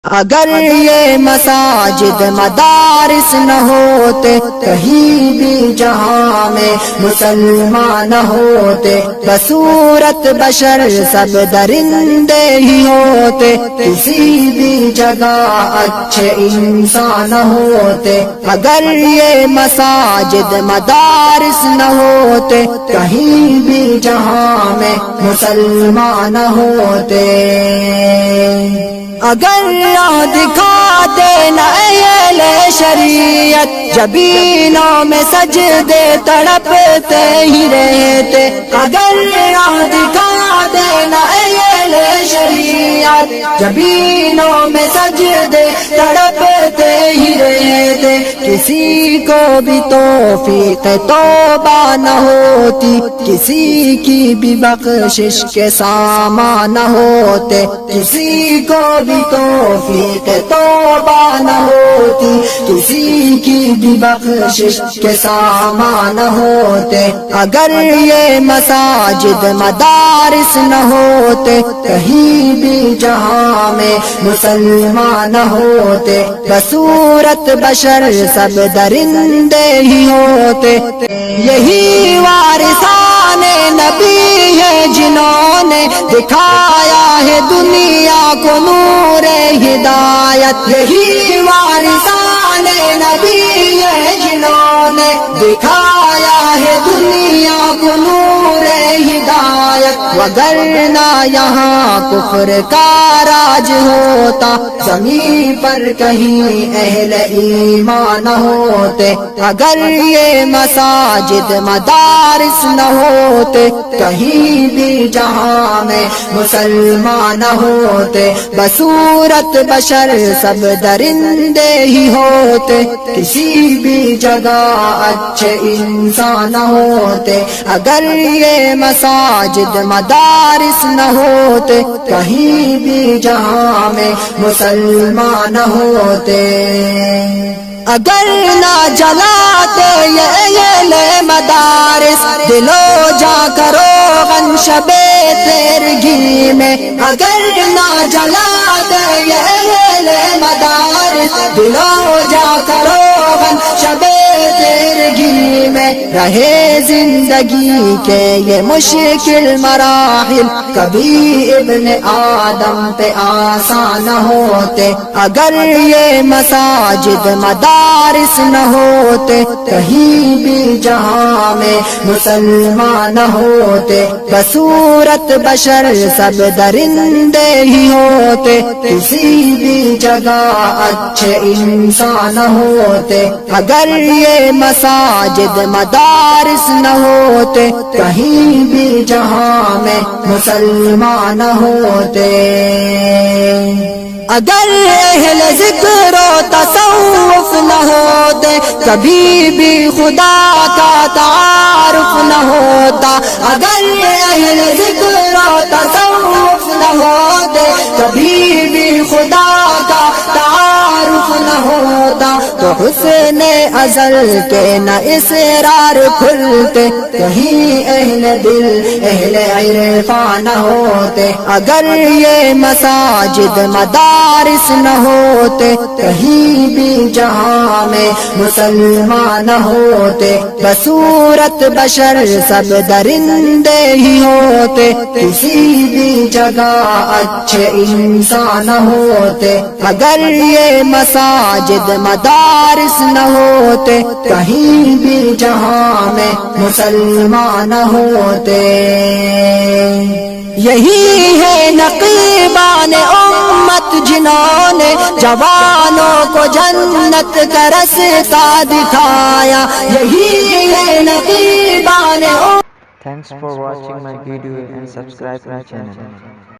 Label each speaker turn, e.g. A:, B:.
A: اگر یہ مساجد مدارس نہ ہوتے کہیں بھی جہاں میں مسلمان نہ ہوتے بصورت بشر سب درندے ہی ہوتے کسی بھی جگہ اچھے انسان نہ ہوتے اگر یہ مساجد مدارس نہ ہوتے کہیں بھی جہاں میں مسلمان نہ ہوتے اگر دکھا دینا اہل شریعت جبینوں میں سجدے تڑپتے ہی رہتے اگر دکھا دینا اہل شریعت جبینوں میں سجدے تڑپتے ہی رہتے کسی کو بھی توفیق توبہ نہ ہوتی کسی کی بھی بخشش کے سامان نہ ہوتے کسی کو بھی توفیق توبہ نہ ہوتی کسی کی بھی بخشش کے سامان نہ ہوتے اگر یہ مساجد مدارس نہ ہوتے کہیں بھی جہاں میں مسلمان نہ ہوتے بصورت بشر سب درندے ہی ہوتے یہی وارثان نبی ہے جنہوں نے دکھایا ہے دنیا کو نور ہدایت یہی وارثان نبی ہے جنہوں نے دکھایا ہے دنیا کو نور ہدایت وگرنہ یہاں کفر کا راج ہوتا زمین پر کہیں اہل ایمان نہ ہوتے اگر یہ مساجد مدارس نہ ہوتے کہیں بھی جہاں میں مسلمان نہ ہوتے بصورت بشر سب درندے ہی ہوتے کسی بھی جگہ اچھے انسان نہ ہوتے اگر یہ مساجد مدارس نہ ہوتے کہیں بھی جہاں میں مسلمان نہ ہوتے اگر نہ جلاتے یہ مدارس دلو جا کرو غن شب تیرگی میں اگر نہ جلاتے یہ مدارس دلو جا کرو غن شب تیرگی میں رہے زندگی کے یہ مشکل مراحل کبھی ابن آدم پہ آسان نہ ہوتے اگر یہ مساجد مدارس نہ ہوتے کہیں بھی جہاں میں مسلمان نہ ہوتے بصورت بشر سب درندے ہی ہوتے کسی بھی جگہ اچھے انسان نہ ہوتے اگر یہ مساجد مدارس نہ ہوتے کہیں بھی جہاں میں مسلمان نہ ہوتے اگر اہل ذکر و تصوف نہ ہوتے کبھی بھی خدا کا تعارف نہ ہوتا اگر اہل ذکر و تصوف نہ ہوتے کبھی بھی خدا کا تعارف نہ ہوتا تو حسن ازل کے نہ اسرار کھلتے کہیں اہل دل اہل عرفان نہ ہوتے اگر یہ مساجد مدارس نہ ہوتے کہیں بھی جہاں میں مسلمان نہ ہوتے بصورت بشر سب درندے ہی ہوتے کسی بھی جگہ اچھے انسان نہ ہوتے اگر یہ مساجد مدارس نہ ہوتے کہیں بھی جہاں میں مسلمان نہ ہوتے یہی ہے نقیبان امت جنہوں نے جوانوں کو جنت کا رستہ دکھایا یہی ہے نقیبان امت
B: Thanks for watching my video and subscribe my channel.